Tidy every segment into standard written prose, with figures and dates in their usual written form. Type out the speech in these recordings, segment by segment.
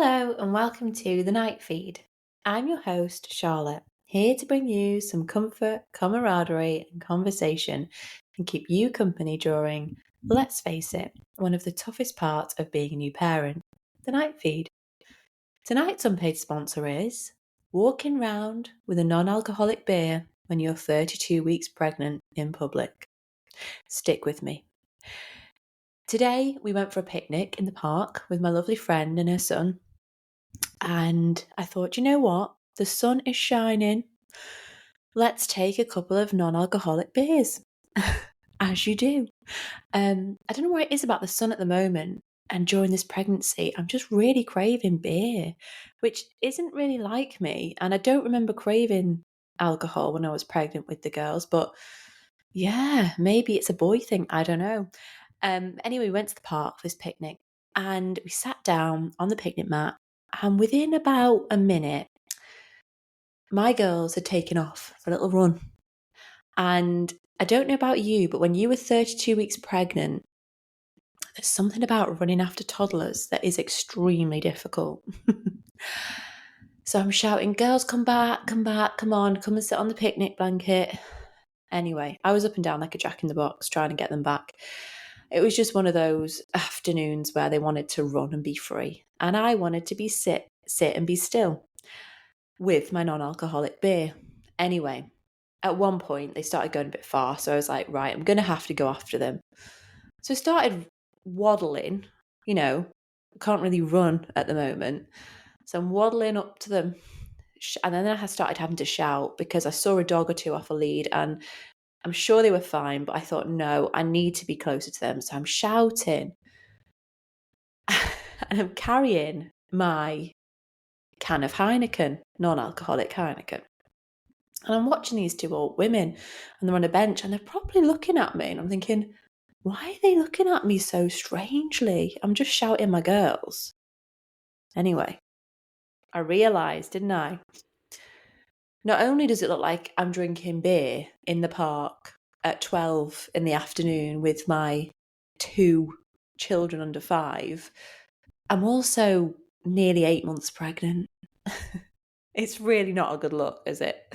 Hello and welcome to the Night Feed. I'm your host, Charlotte, here to bring you some comfort, camaraderie, and conversation and keep you company during, let's face it, one of the toughest parts of being a new parent, the Night Feed. Tonight's unpaid sponsor is walking round with a non-alcoholic beer when you're 32 weeks pregnant in public. Stick with me. Today, we went for a picnic in the park with my lovely friend and her son. And I thought, you know what? The sun is shining. Let's take a couple of non-alcoholic beers, as you do. I don't know what it is about the sun at the moment. And during this pregnancy, I'm just really craving beer, which isn't really like me. And I don't remember craving alcohol when I was pregnant with the girls. But yeah, maybe it's a boy thing. I don't know. Anyway, we went to the park for this picnic and we sat down on the picnic mat. And within about a minute, my girls had taken off for a little run. And I don't know about you, but when you were 32 weeks pregnant, there's something about running after toddlers that is extremely difficult. So I'm shouting, girls, come back, come on, come and sit on the picnic blanket. Anyway, I was up and down like a jack in the box trying to get them back. It was just one of those afternoons where they wanted to run and be free. And I wanted to be sit and be still with my non-alcoholic beer. Anyway, at one point they started going a bit far. So I was like, right, I'm going to have to go after them. So I started waddling, can't really run at the moment. So I'm waddling up to them. And then I started having to shout because I saw a dog or two off a lead and I'm sure they were fine, but I thought, no, I need to be closer to them. So I'm shouting and I'm carrying my can of Heineken, non-alcoholic Heineken. And I'm watching these two old women and they're on a bench and they're probably looking at me. And I'm thinking, why are they looking at me so strangely? I'm just shouting my girls. Anyway, I realised, didn't I? Not only does it look like I'm drinking beer in the park at 12 in the afternoon with my 2 children under 5, I'm also nearly 8 months pregnant. It's really not a good look, is it?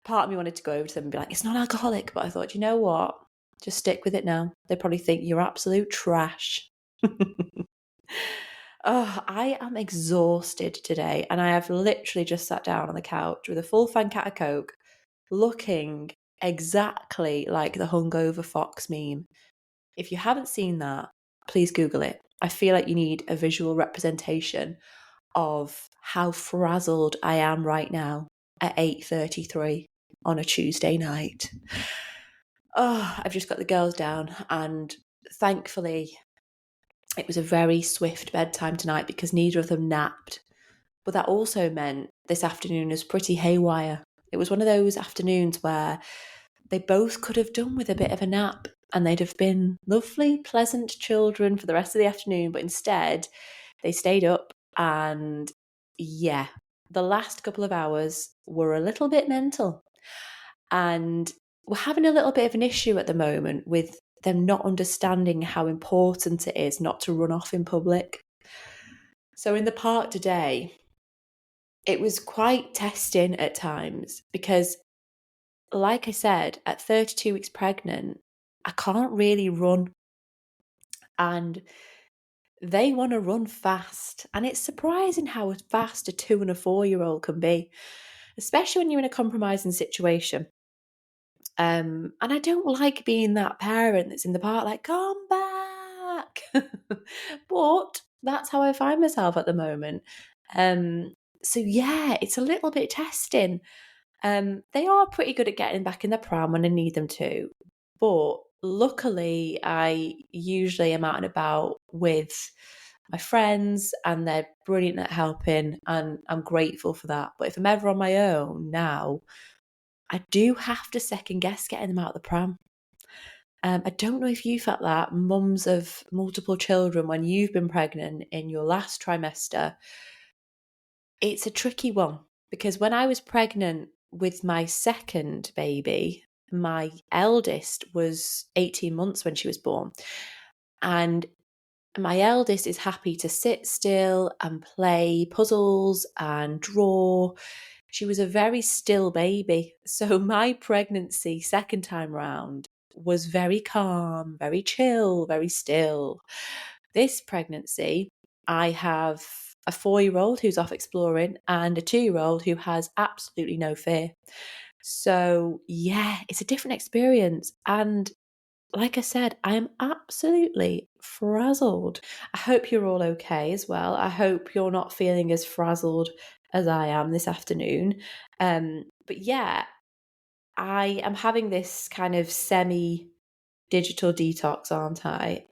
Part of me wanted to go over to them and be like, it's not alcoholic, but I thought, you know what? Just stick with it now. They probably think you're absolute trash. Oh, I am exhausted today, and I have literally just sat down on the couch with a full fan cat of Coke, looking exactly like the hungover fox meme. If you haven't seen that, please Google it. I feel like you need a visual representation of how frazzled I am right now at 8:33 on a Tuesday night. Oh, I've just got the girls down, and thankfully it was a very swift bedtime tonight because neither of them napped. But that also meant this afternoon was pretty haywire. It was one of those afternoons where they both could have done with a bit of a nap and they'd have been lovely, pleasant children for the rest of the afternoon. But instead, they stayed up and yeah, the last couple of hours were a little bit mental. And we're having a little bit of an issue at the moment with them not understanding how important it is not to run off in public. So in the park today, it was quite testing at times because, like I said, at 32 weeks pregnant, I can't really run. And they want to run fast. And it's surprising how fast a 2 and a 4-year-old can be, especially when you're in a compromising situation. And I don't like being that parent that's in the park like, come back. But that's how I find myself at the moment. So yeah, it's a little bit testing. They are pretty good at getting back in the pram when I need them to. But luckily, I usually am out and about with my friends and they're brilliant at helping and I'm grateful for that. But if I'm ever on my own now, I do have to second guess getting them out of the pram. I don't know if you felt that, mums of multiple children, when you've been pregnant in your last trimester. It's a tricky one because when I was pregnant with my second baby, my eldest was 18 months when she was born. And My eldest is happy to sit still and play puzzles and draw. She was a very still baby. So my pregnancy second time round was very calm, very chill, very still. This pregnancy, I have a 4-year-old who's off exploring and a 2-year-old who has absolutely no fear. So yeah, it's a different experience. And like I said, I am absolutely frazzled. I hope you're all okay as well. I hope you're not feeling as frazzled as I am this afternoon. But yeah, I am having this kind of semi-digital detox, aren't I?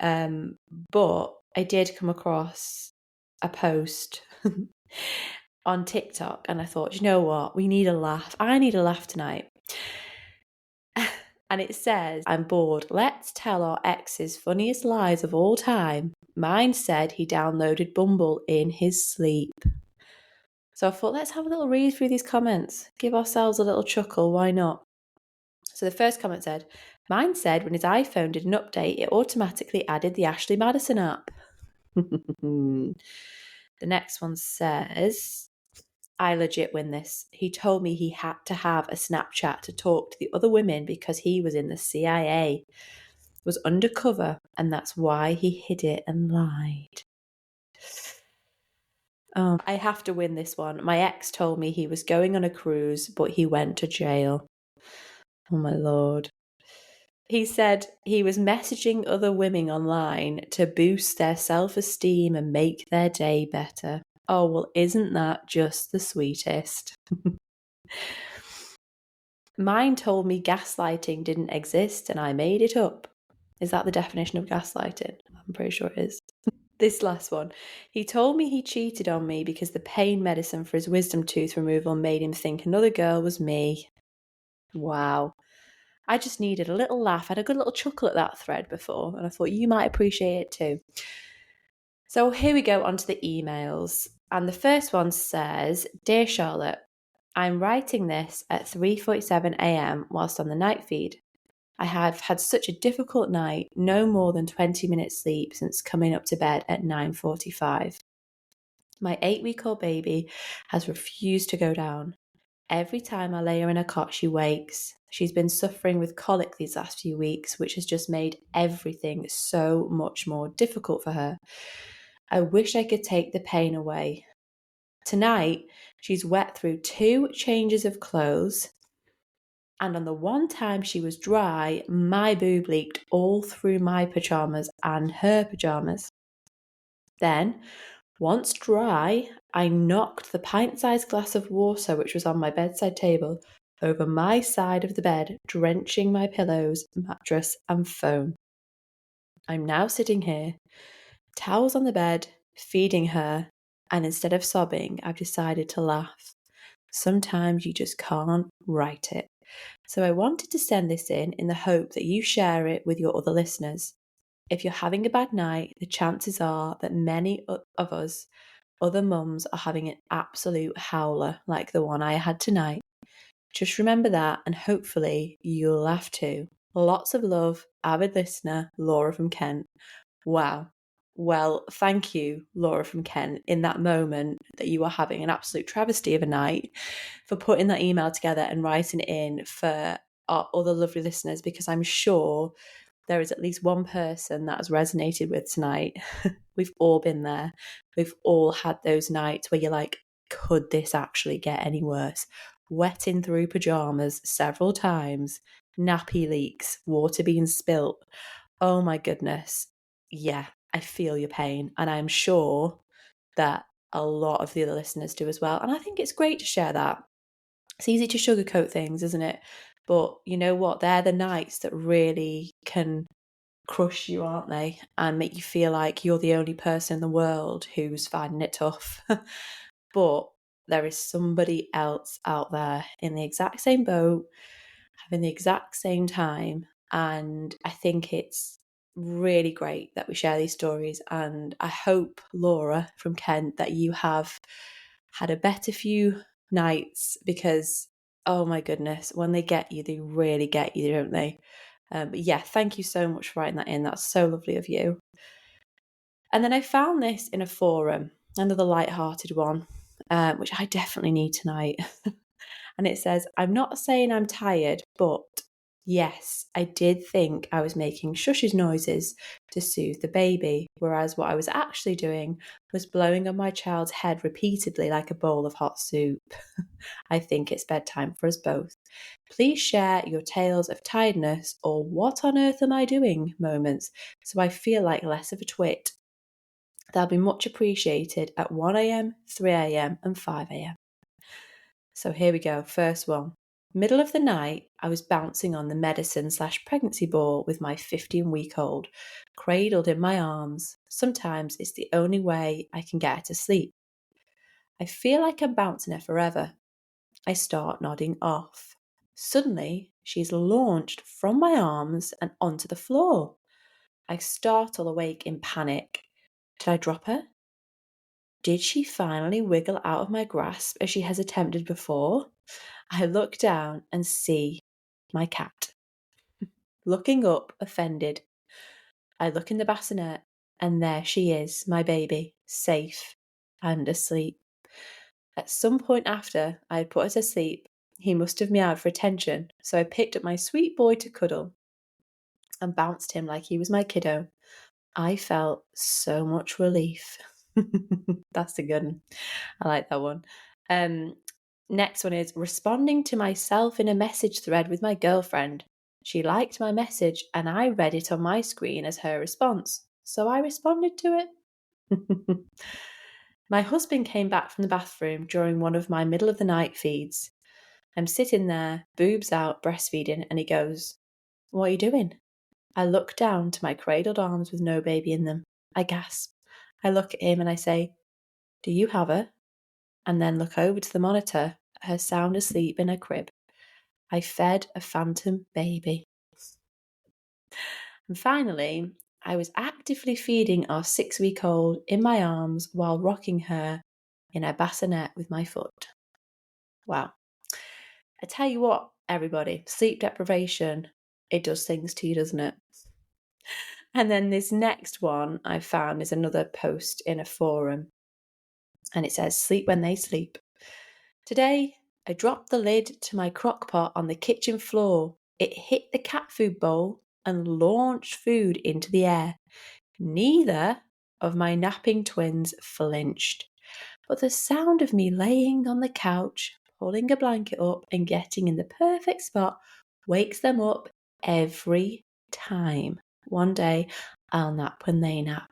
But I did come across a post on TikTok and I thought, you know what? We need a laugh. I need a laugh tonight. And it says, I'm bored. Let's tell our ex's funniest lies of all time. Mine said he downloaded Bumble in his sleep. So I thought, let's have a little read through these comments. Give ourselves a little chuckle. Why not? So the first comment said, mine said when his iPhone did an update, it automatically added the Ashley Madison app. The next one says, I legit win this. He told me he had to have a Snapchat to talk to the other women because he was in the CIA, was undercover, and that's why he hid it and lied. I have to win this one. My ex told me he was going on a cruise, but he went to jail. Oh my Lord. He said he was messaging other women online to boost their self-esteem and make their day better. Oh, well, isn't that just the sweetest? Mine told me gaslighting didn't exist and I made it up. Is that the definition of gaslighting? I'm pretty sure it is. This last one. He told me he cheated on me because the pain medicine for his wisdom tooth removal made him think another girl was me. Wow. I just needed a little laugh. I had a good little chuckle at that thread before, and I thought you might appreciate it too. So here we go onto the emails. And the first one says, Dear Charlotte, I'm writing this at 3:47 a.m. whilst on the night feed. I have had such a difficult night, no more than 20 minutes sleep since coming up to bed at 9:45. My 8-week-old baby has refused to go down. Every time I lay her in a cot, she wakes. She's been suffering with colic these last few weeks, which has just made everything so much more difficult for her. I wish I could take the pain away. Tonight, she's wet through 2 changes of clothes, and on the one time she was dry, my boob leaked all through my pyjamas and her pyjamas. Then, once dry, I knocked the pint-sized glass of water which was on my bedside table over my side of the bed, drenching my pillows, mattress, and phone. I'm now sitting here, towels on the bed, feeding her, and instead of sobbing, I've decided to laugh. Sometimes you just can't write it. So I wanted to send this in the hope that you share it with your other listeners. If you're having a bad night, the chances are that many of us, other mums, are having an absolute howler like the one I had tonight. Just remember that, and hopefully you'll laugh too. Lots of love, avid listener, Laura from Kent. Wow. Well, thank you, Laura from Kent, in that moment that you are having an absolute travesty of a night, for putting that email together and writing it in for our other lovely listeners, because I'm sure there is at least one person that has resonated with tonight. We've all been there. We've all had those nights where you're like, could this actually get any worse? Wetting through pajamas several times, nappy leaks, water being spilt. Oh my goodness. Yeah, I feel your pain. And I'm sure that a lot of the other listeners do as well. And I think it's great to share that. It's easy to sugarcoat things, isn't it? But you know what? They're the nights that really can crush you, aren't they? And make you feel like you're the only person in the world who's finding it tough. But there is somebody else out there in the exact same boat, having the exact same time. And I think it's really great that we share these stories. And I hope, Laura from Kent, that you have had a better few nights, because, oh my goodness, when they get you, they really get you, don't they? But yeah, thank you so much for writing that in. That's so lovely of you. And then I found this in a forum, another light-hearted one, which I definitely need tonight. And it says, I'm not saying I'm tired, but yes, I did think I was making shushes noises to soothe the baby, whereas what I was actually doing was blowing on my child's head repeatedly like a bowl of hot soup. I think it's bedtime for us both. Please share your tales of tiredness or what on earth am I doing moments so I feel like less of a twit. They'll be much appreciated at 1am, 3am, and 5am. So here we go. First one. Middle of the night, I was bouncing on the medicine/pregnancy ball with my 15-week-old, cradled in my arms. Sometimes it's the only way I can get her to sleep. I feel like I'm bouncing her forever. I start nodding off. Suddenly, she's launched from my arms and onto the floor. I startle awake in panic. Did I drop her? Did she finally wiggle out of my grasp as she has attempted before? I look down and see my cat. Looking up, offended, I look in the bassinet, and there she is, my baby, safe and asleep. At some point after I had put her to sleep, he must have meowed for attention, so I picked up my sweet boy to cuddle and bounced him like he was my kiddo. I felt so much relief. That's a good one. I like that one. Next one is responding to myself in a message thread with my girlfriend. She liked my message and I read it on my screen as her response, so I responded to it. My husband came back from the bathroom during one of my middle of the night feeds. I'm sitting there, boobs out, breastfeeding, and he goes, "What are you doing?" I look down to my cradled arms with no baby in them. I gasp. I look at him and I say, "Do you have her?" And then look over to the monitor, her sound asleep in her crib. I fed a phantom baby. And finally, I was actively feeding our 6-week-old in my arms while rocking her in her bassinet with my foot. Wow. I tell you what, everybody, sleep deprivation, it does things to you, doesn't it? And then this next one I found is another post in a forum. And it says, sleep when they sleep. Today, I dropped the lid to my crock pot on the kitchen floor. It hit the cat food bowl and launched food into the air. Neither of my napping twins flinched, but the sound of me laying on the couch, pulling a blanket up and getting in the perfect spot wakes them up every time. One day, I'll nap when they nap.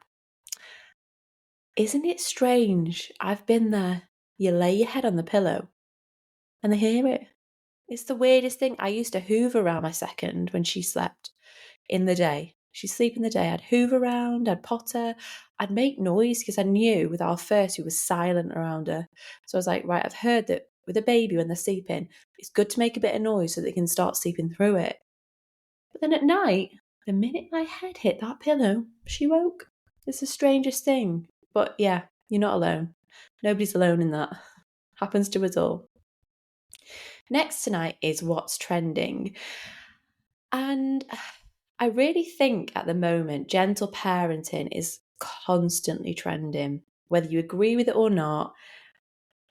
Isn't it strange? I've been there. You lay your head on the pillow and they hear it. It's the weirdest thing. I used to hoover around my second when she slept in the day. She'd sleep in the day. I'd hoover around, I'd pot her, I'd make noise because I knew with our first who was silent around her. So I was like, right, I've heard that with a baby when they're sleeping, it's good to make a bit of noise so they can start sleeping through it. But then at night, the minute my head hit that pillow, she woke. It's the strangest thing. But yeah, you're not alone. Nobody's alone in that. Happens to us all. Next tonight is what's trending. And I really think at the moment, gentle parenting is constantly trending. Whether you agree with it or not,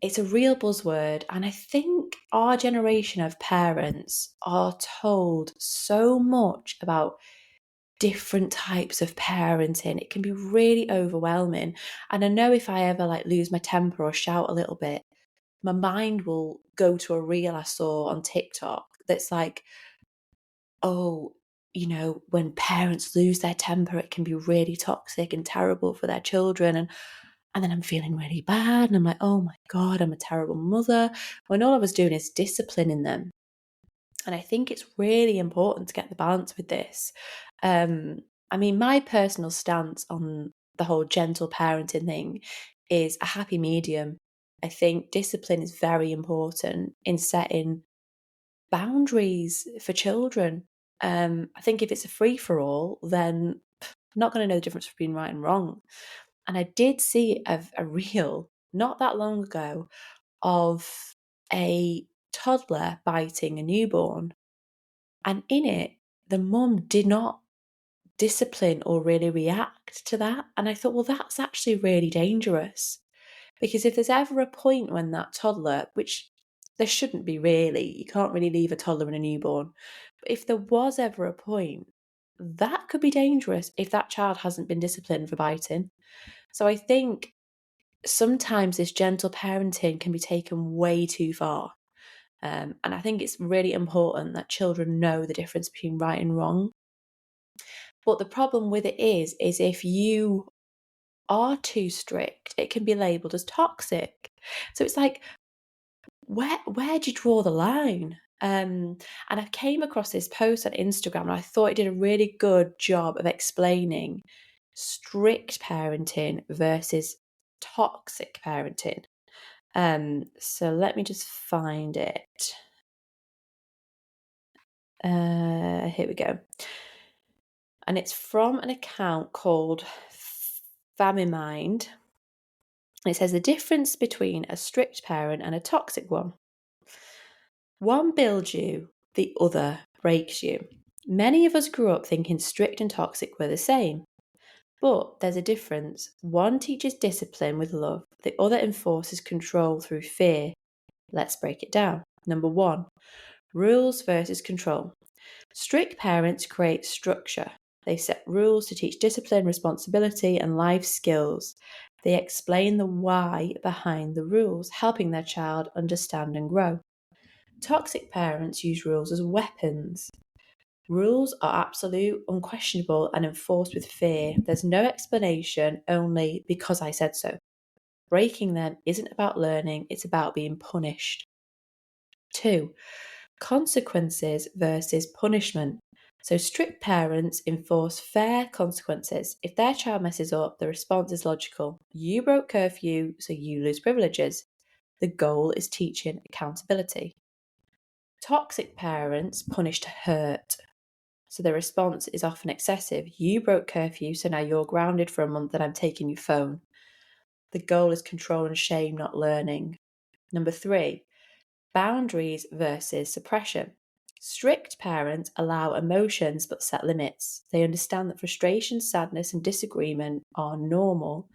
it's a real buzzword. And I think our generation of parents are told so much about different types of parenting. It can be really overwhelming. And I know if I ever lose my temper or shout a little bit, my mind will go to a reel I saw on TikTok that's like, oh, when parents lose their temper, it can be really toxic and terrible for their children. And then I'm feeling really bad. And I'm like, oh my God, I'm a terrible mother. When all I was doing is disciplining them. And I think it's really important to get the balance with this. My personal stance on the whole gentle parenting thing is a happy medium. I think discipline is very important in setting boundaries for children. I think if it's a free-for-all, then I'm not going to know the difference between right and wrong. And I did see a reel not that long ago of a toddler biting a newborn. And in it, the mum did not discipline or really react to that. And I thought, well, that's actually really dangerous. Because if there's ever a point when that toddler, which there shouldn't be really, you can't really leave a toddler and a newborn, but if there was ever a point, that could be dangerous if that child hasn't been disciplined for biting. So I think sometimes this gentle parenting can be taken way too far. And I think it's really important that children know the difference between right and wrong. But the problem with it is if you are too strict, it can be labelled as toxic. So it's like, where do you draw the line? And I came across this post on Instagram and I thought it did a really good job of explaining strict parenting versus toxic parenting. So let me just find it. Here we go. And it's from an account called Famimind. It says the difference between a strict parent and a toxic one. One builds you, the other breaks you. Many of us grew up thinking strict and toxic were the same. But there's a difference. One teaches discipline with love, the other enforces control through fear. Let's break it down. Number 1, rules versus control. Strict parents create structure. They set rules to teach discipline, responsibility, and life skills. They explain the why behind the rules, helping their child understand and grow. Toxic parents use rules as weapons. Rules are absolute, unquestionable, and enforced with fear. There's no explanation, only because I said so. Breaking them isn't about learning, it's about being punished. 2, consequences versus punishment. So strict parents enforce fair consequences. If their child messes up, the response is logical. You broke curfew, so you lose privileges. The goal is teaching accountability. Toxic parents punish to hurt. So the response is often excessive. You broke curfew, so now you're grounded for a month and I'm taking your phone. The goal is control and shame, not learning. Number 3, boundaries versus suppression. Strict parents allow emotions but set limits. They understand that frustration, sadness, and disagreement are normal.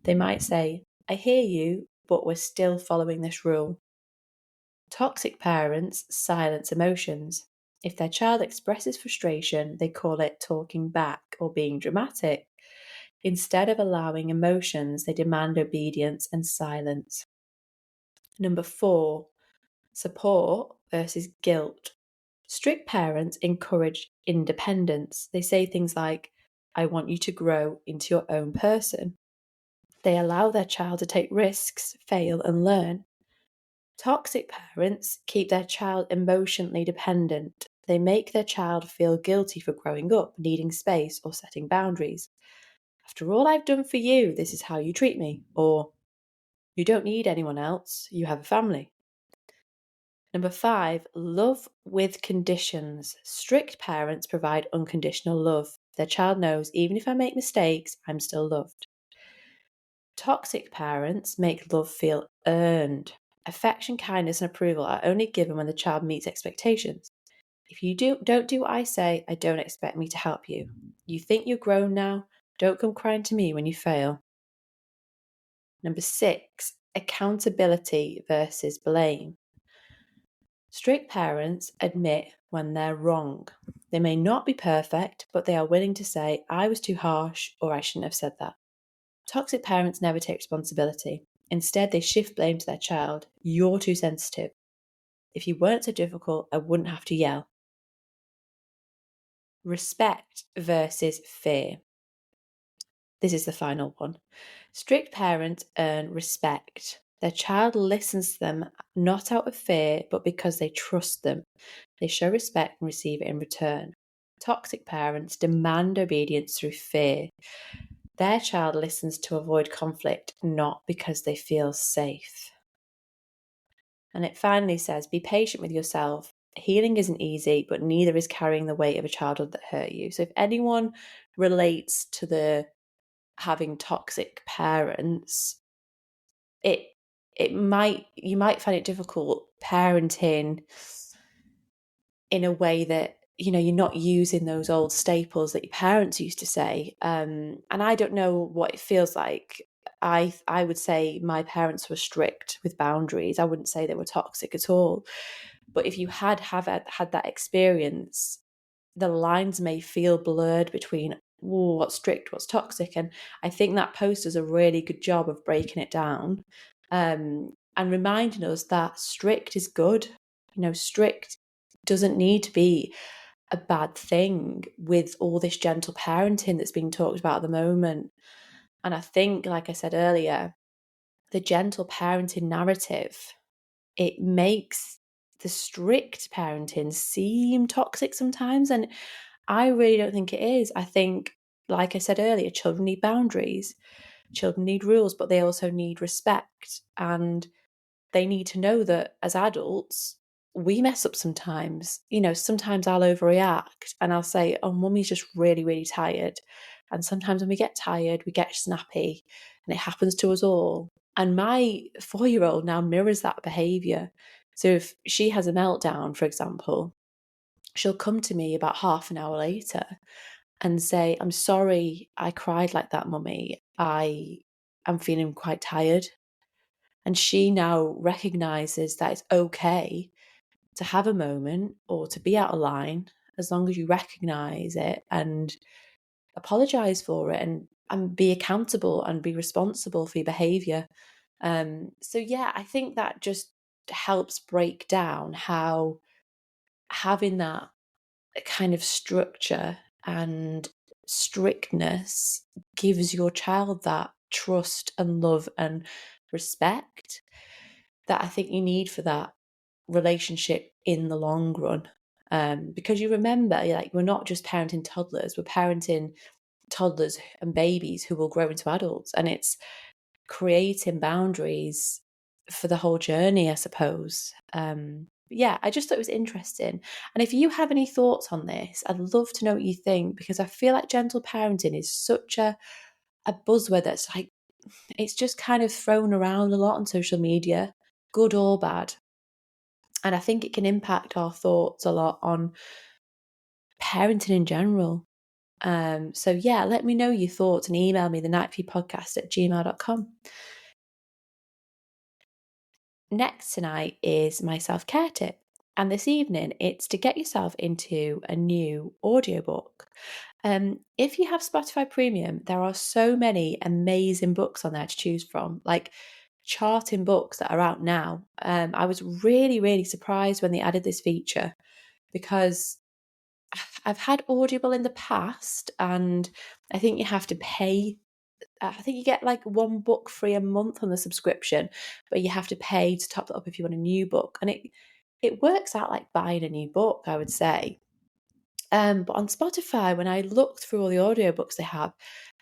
They might say, I hear you, but we're still following this rule. Toxic parents silence emotions. If their child expresses frustration, they call it talking back or being dramatic. Instead of allowing emotions, they demand obedience and silence. Number 4, support versus guilt. Strict parents encourage independence. They say things like, I want you to grow into your own person. They allow their child to take risks, fail, and learn. Toxic parents keep their child emotionally dependent. They make their child feel guilty for growing up, needing space, or setting boundaries. After all I've done for you, this is how you treat me. Or, you don't need anyone else, you have a family. Number 5, love with conditions. Strict parents provide unconditional love. Their child knows even if I make mistakes, I'm still loved. Toxic parents make love feel earned. Affection, kindness, and approval are only given when the child meets expectations. If you don't do what I say, I don't expect me to help you. You think you're grown now? Don't come crying to me when you fail. Number 6, accountability versus blame. Strict parents admit when they're wrong. They may not be perfect, but they are willing to say, I was too harsh or I shouldn't have said that. Toxic parents never take responsibility. Instead, they shift blame to their child. You're too sensitive. If you weren't so difficult, I wouldn't have to yell. Respect versus fear. This is the final one. Strict parents earn respect. Their child listens to them not out of fear, but because they trust them. They show respect and receive it in return. Toxic parents demand obedience through fear. Their child listens to avoid conflict, not because they feel safe. And it finally says, be patient with yourself. Healing isn't easy, but neither is carrying the weight of a childhood that hurt you. So if anyone relates to the having toxic parents, you might find it difficult parenting in a way that you're not using those old staples that your parents used to say. And I don't know what it feels like. I would say my parents were strict with boundaries. I wouldn't say they were toxic at all. But if you had that experience, the lines may feel blurred between what's strict, what's toxic. And I think that post does a really good job of breaking it down, and reminding us that strict is good. Strict doesn't need to be a bad thing with all this gentle parenting that's being talked about at the moment. And I think, like I said earlier, the gentle parenting narrative, it makes the strict parenting seem toxic sometimes. And I really don't think it is. I think, like I said earlier, children need boundaries, children need rules, but they also need respect. And they need to know that as adults, we mess up sometimes. Sometimes I'll overreact and I'll say, oh, mummy's just really, really tired. And sometimes when we get tired, we get snappy, and it happens to us all. And my 4-year-old now mirrors that behaviour. So if she has a meltdown, for example, she'll come to me about half an hour later and say, I'm sorry I cried like that, mummy. I'm feeling quite tired. And she now recognizes that it's okay to have a moment or to be out of line, as long as you recognize it and apologize for it, and be accountable and be responsible for your behavior. So yeah, I think that just helps break down how having that kind of structure and strictness gives your child that trust and love and respect that I think you need for that relationship in the long run. Because you remember, like, we're not just parenting toddlers, we're parenting toddlers and babies who will grow into adults, and it's creating boundaries for the whole journey, I suppose. Yeah, I just thought it was interesting. And if you have any thoughts on this, I'd love to know what you think, because I feel like gentle parenting is such a buzzword that's like, it's just kind of thrown around a lot on social media, good or bad. And I think it can impact our thoughts a lot on parenting in general. So yeah, let me know your thoughts and email me, thenightviewpodcast@gmail.com. Next tonight is my self-care tip. And this evening, it's to get yourself into a new audiobook. If you have Spotify Premium, there are so many amazing books on there to choose from, like charting books that are out now. I was really, really surprised when they added this feature, because I've had Audible in the past, and I think you have to pay. I think you get like one book free a month on the subscription, but you have to pay to top that up if you want a new book. And it works out like buying a new book, I would say. But on Spotify, when I looked through all the audiobooks they have,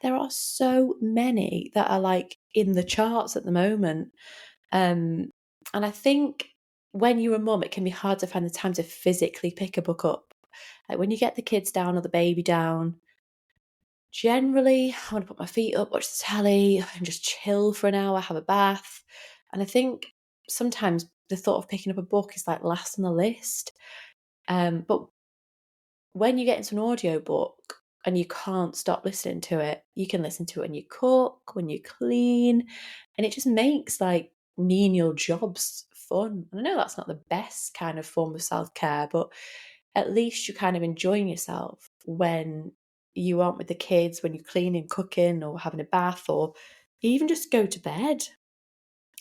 there are so many that are like in the charts at the moment. And I think when you're a mum, it can be hard to find the time to physically pick a book up. Like when you get the kids down or the baby down, generally I want to put my feet up, watch the telly, and just chill for an hour, have a bath. And I think sometimes the thought of picking up a book is like last on the list. But when you get into an audiobook and you can't stop listening to it, you can listen to it when you cook, when you clean, and it just makes like menial jobs fun. And I know that's not the best kind of form of self-care, but at least you're kind of enjoying yourself when you aren't with the kids, when you're cleaning, cooking, or having a bath, or even just go to bed.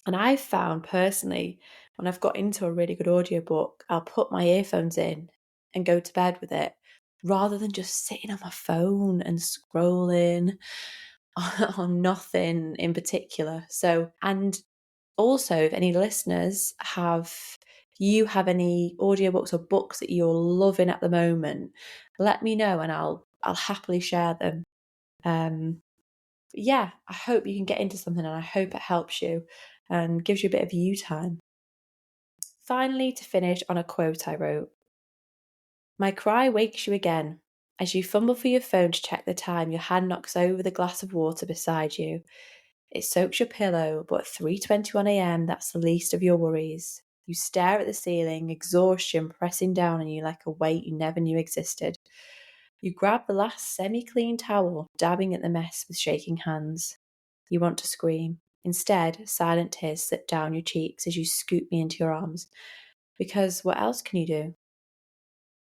And I've found personally, when I've got into a really good audiobook, I'll put my earphones in and go to bed with it, rather than just sitting on my phone and scrolling on nothing in particular. So, and also, if any listeners you have any audiobooks or books that you're loving at the moment, let me know and I'll happily share them. Yeah, I hope you can get into something, and I hope it helps you and gives you a bit of you time. Finally, to finish on a quote I wrote: "My cry wakes you again. As you fumble for your phone to check the time, your hand knocks over the glass of water beside you. It soaks your pillow, but at 3:21 a.m., that's the least of your worries. You stare at the ceiling, exhaustion pressing down on you like a weight you never knew existed. You grab the last semi-clean towel, dabbing at the mess with shaking hands. You want to scream. Instead, silent tears slip down your cheeks as you scoop me into your arms. Because what else can you do?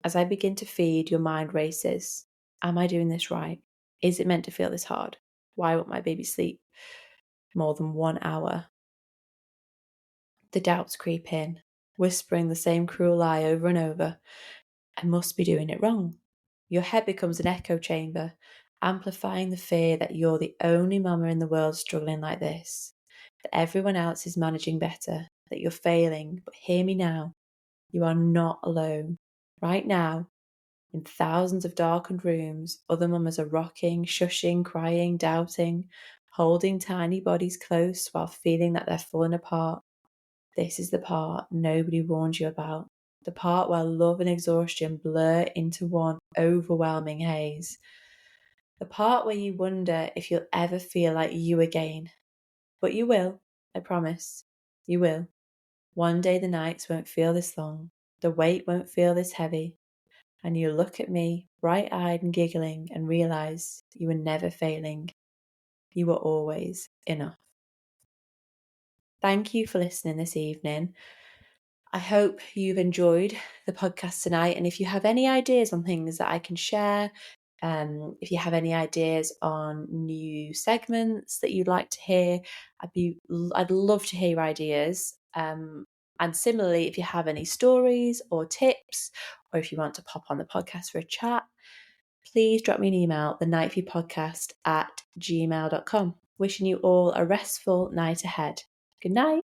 As I begin to feed, your mind races. Am I doing this right? Is it meant to feel this hard? Why won't my baby sleep more than 1 hour? The doubts creep in, whispering the same cruel lie over and over. I must be doing it wrong. Your head becomes an echo chamber, amplifying the fear that you're the only mama in the world struggling like this, that everyone else is managing better, that you're failing. But hear me now, you are not alone. Right now, in thousands of darkened rooms, other mamas are rocking, shushing, crying, doubting, holding tiny bodies close while feeling that they're falling apart. This is the part nobody warned you about. The part where love and exhaustion blur into one overwhelming haze. The part where you wonder if you'll ever feel like you again. But you will, I promise. You will. One day the nights won't feel this long. The weight won't feel this heavy. And you'll look at me, bright-eyed and giggling, and realise you were never failing. You were always enough. Thank you for listening this evening. I hope you've enjoyed the podcast tonight. And if you have any ideas on things that I can share, if you have any ideas on new segments that you'd like to hear, I'd love to hear your ideas. And similarly, if you have any stories or tips, or if you want to pop on the podcast for a chat, please drop me an email, thenightviewpodcast@gmail.com. Wishing you all a restful night ahead. Good night.